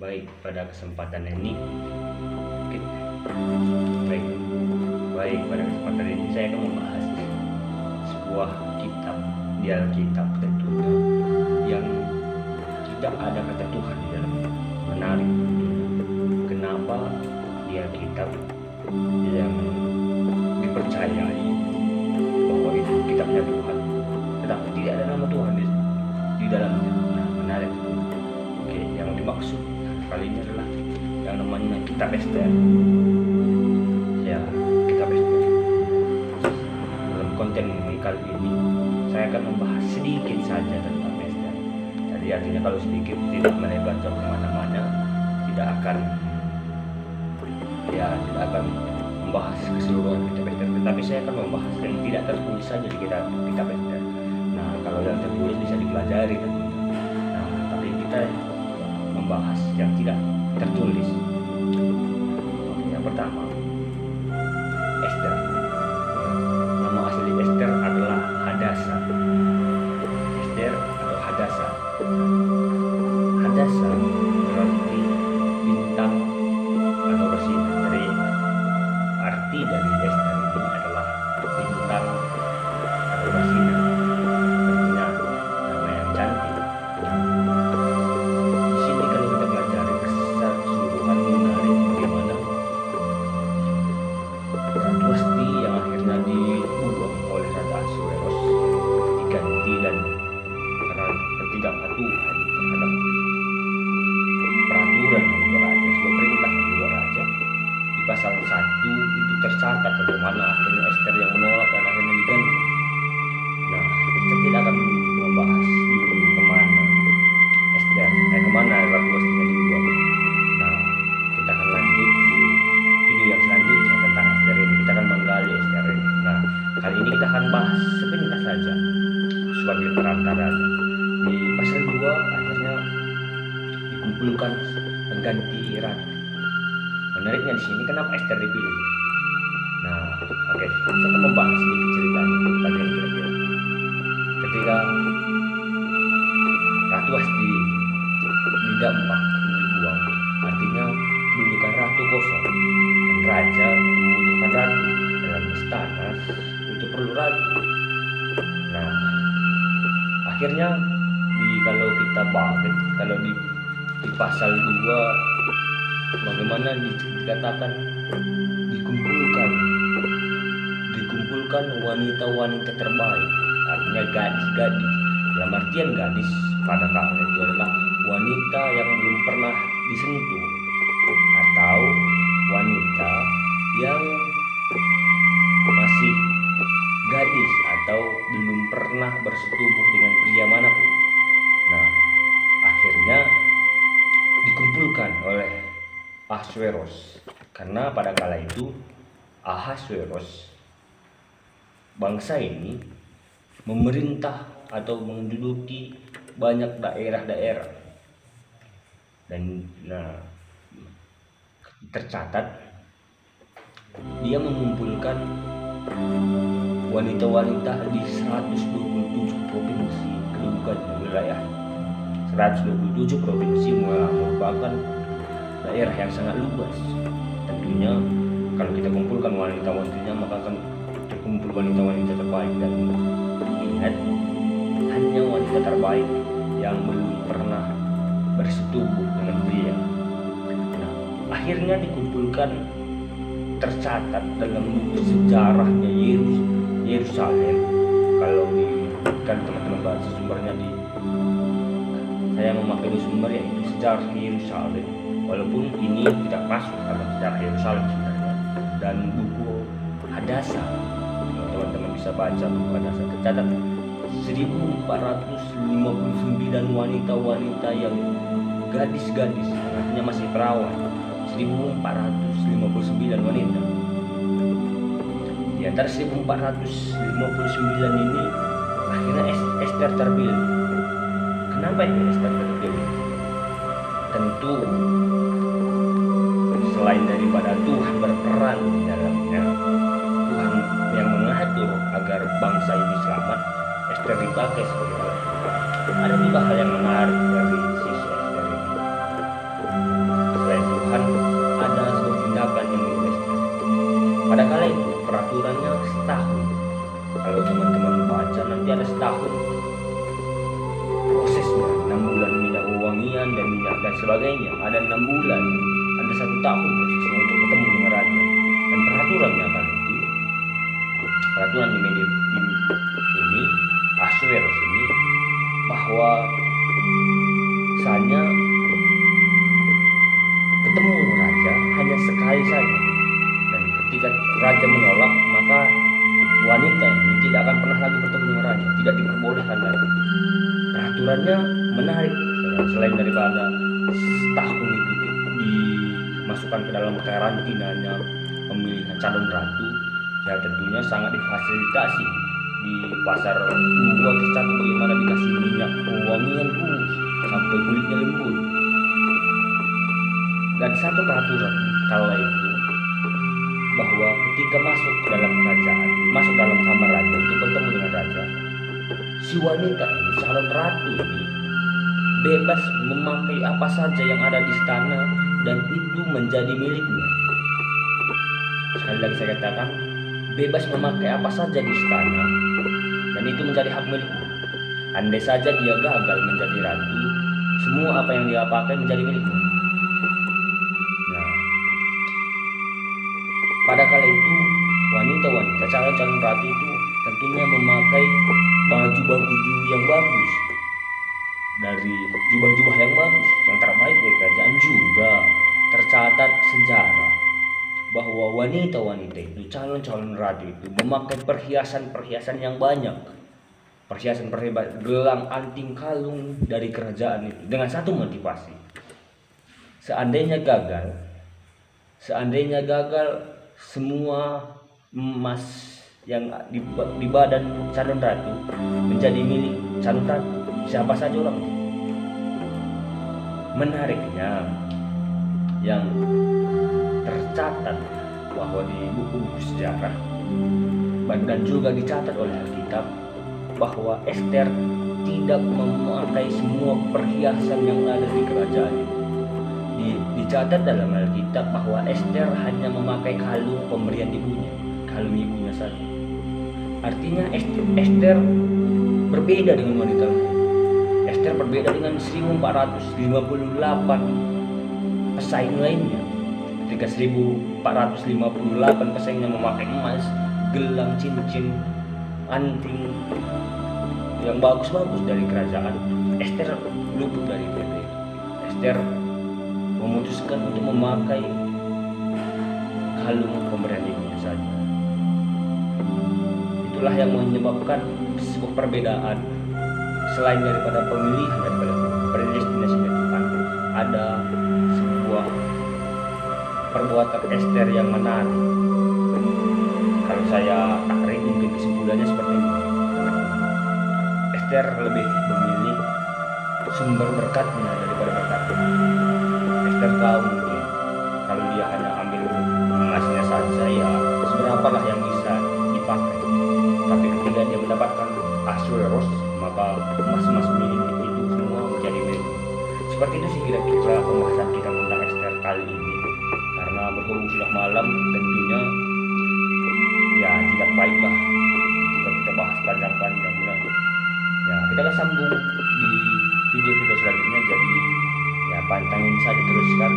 Baik, pada kesempatan ini Oke. baik baik pada kesempatan ini saya akan membahas sebuah kitab di Alkitab tentunya yang tidak ada kata Tuhan di dalamnya. Menarik, kenapa di Alkitab yang dipercayai bahwa itu kitabnya Tuhan, tetapi tidak ada nama Tuhan di dalamnya. Nah, menarik. Oke, yang dimaksud kali ini adalah yang namanya kitab Ester. Ya, kitab Ester. Dalam konten kali ini saya akan membahas sedikit saja tentang Ester. Jadi artinya kalau sedikit tidak melebar jauh kemana-mana, tidak akan membahas keseluruhan kitab Ester, tetapi saya akan membahas yang tidak tertulis saja di kitab Ester. Nah, kalau yang tertulis bisa dipelajari tentunya. Nah, tapi kita membahas yang tidak tertulis. Oke, yang pertama, Ester. Nama asli Ester adalah Hadasa. Ester atau Hadasa. Hadasa berarti bintang atau bersinar. Jadi arti dari Ester ini adalah bintang atau bersinar. Artinya nama yang cantik. Di sini kalau kita pelajari keseluruhan menarik bagaimana Ratu Wasti yang akhirnya dibunuh oleh Raja Ahasuerus diganti dan karena ketidakpatuhan terhadap peraturan dari dua raja, sebuah perintah dari dua raja. Di pasal 1 itu tercatat bagaimana akhirnya Ester yang menolak dan akhirnya diganti. Nah, kita tidak akan membahas dulu kemana Ester, kemana Ratu Wastinya dibuang. Nah, kita akan lanjut di video yang selanjutnya tentang Ester ini. Kita akan menggali Ester ini. Nah, kali ini kita akan bahas sepintas saja sebagai perantara. Di pasal 2 akhirnya dikumpulkan pengganti ratu. Menariknya di sini kenapa Ester dipilih. Nah, oke, saya akan membahas sedikit ceritanya. Bagian kira-kira ketika Ratu Wasti didampak dibuang, artinya kedudukan ratu kosong dan raja membutuhkan ratu dalam istana itu perlu ratu. Nah, akhirnya kalau di pasal 2 bagaimana dikatakan dikumpulkan wanita-wanita terbaik, artinya gadis-gadis. Dalam artian gadis pada kala itu adalah wanita yang belum pernah disentuh atau wanita yang masih gadis atau belum pernah bersetubuh dengan pria manapun. Nah, akhirnya dikumpulkan oleh Ahasuerus karena pada kala itu Ahasuerus bangsa ini memerintah atau menduduki banyak daerah-daerah dan tercatat dia mengumpulkan wanita-wanita di 127 provinsi kedudukan wilayah. 127 provinsi merupakan daerah yang sangat luas. Tentunya kalau kita kumpulkan wanita-wanitanya maka akan terkumpul wanita-wanita terbaik, dan ingat hanya wanita terbaik yang belum pernah bersetubuh dengan pria. Nah, akhirnya dikumpulkan, tercatat dalam buku sejarahnya Yerusalem. Kalau teman-teman baca sumbernya saya memakai sumber yaitu sejarah Yerusalem, walaupun ini tidak masuk dalam sejarah Yerusalem sebenarnya. Dan buku Hadasa, teman-teman bisa baca buku Hadasa, tercatat 1459 wanita-wanita yang gadis-gadis, artinya masih perawan. 1459 wanita. Di antara 1459 ini akhirnya Ester terpilih. Kenapa ini Ester terpilih? Tentu selain daripada Tuhan berperan di dalamnya, Tuhan yang mengatur agar bangsa ini selamat, Ester dipakai sebagai alat. Ada juga hal yang menarik dari sisi Ester ini. raja nanti ada setahun prosesnya, 6 bulan minyak wangian dan minyak dan sebagainya, ada 6 bulan, ada 1 tahun prosesnya untuk ketemu dengan raja. Dan peraturannya kan itu, peraturan di media ini Ahasuerus ini, bahwa misalnya ketemu raja hanya sekali saja, dan ketika raja menolak maka wanita ini tidak akan pernah lagi bertemu dengan raja, tidak diperbolehkan lagi. Peraturannya menarik, selain daripada setahun itu dimasukkan ke dalam karantinanya pemilihan calon ratu, ya tentunya sangat difasilitasi. Di pasar gua tercatat bagaimana dikasih minyak wangian sampai kulitnya lembut. Dan satu peraturan kala itu, bahwa ketika masuk ke dalam kerajaan, masuk dalam kamar raja untuk bertemu dengan raja, si wanita ini, calon ratu ini, bebas memakai apa saja yang ada di istana dan itu menjadi miliknya. Sekali lagi saya katakan, bebas memakai apa saja di istana dan itu menjadi hak miliknya. Andai saja dia gagal menjadi ratu, semua apa yang dia pakai menjadi miliknya. Nah, pada kala itu wanita-wanita calon ratu itu tentunya memakai baju-baju yang bagus, dari jubah-jubah yang bagus, yang terbaik dari kerajaan. Juga tercatat sejarah bahwa wanita-wanita itu, calon-calon ratu itu memakai perhiasan-perhiasan yang banyak, perhiasan gelang, anting, kalung dari kerajaan itu, dengan satu motivasi: seandainya gagal semua emas yang di badan calon ratu menjadi milik calon ratu, siapa saja orang. Menariknya, yang tercatat bahwa di buku-buku sejarah dan juga dicatat oleh Alkitab, bahwa Ester tidak memakai semua perhiasan yang ada di kerajaan itu. Dicatat dalam Alkitab bahwa Ester hanya memakai kalung pemberian ibunya, kalung ibunya saja. Artinya Ester berbeda dengan wanita lain. Ester berbeda dengan 1458 pesaing lainnya. Ketika 1458 pesaingnya memakai emas, gelang, cincin, anting yang bagus-bagus dari kerajaan, Ester luput dari itu. Ester memutuskan untuk memakai kalung pemberian ibunya saja. Itulah yang menyebabkan sebuah perbedaan. Selain daripada pemilihan daripada predestinasinya Tuhan, ada sebuah perbuatan Ester yang menarik. Kalau saya tarik mungkin kesimpulannya seperti ini: Ester lebih memilih sumber berkatnya daripada berkatnya. Ester tahu mungkin kalau dia hanya ambil emasnya saja, ya seberapalah yang bisa dipakai. Tapi ketika dia mendapatkan Ahasuerus, maka emas-emas milik itu semua menjadi milik. Seperti itu sih kira-kira pembahasan kita tentang Ester kali ini. Karena berhubung sudah malam, tentunya ya tidak baiklah ketika kita bahas panjang-panjang. Ya kita akan sambung di video-video selanjutnya. Jadi ya pantengin saja teruskan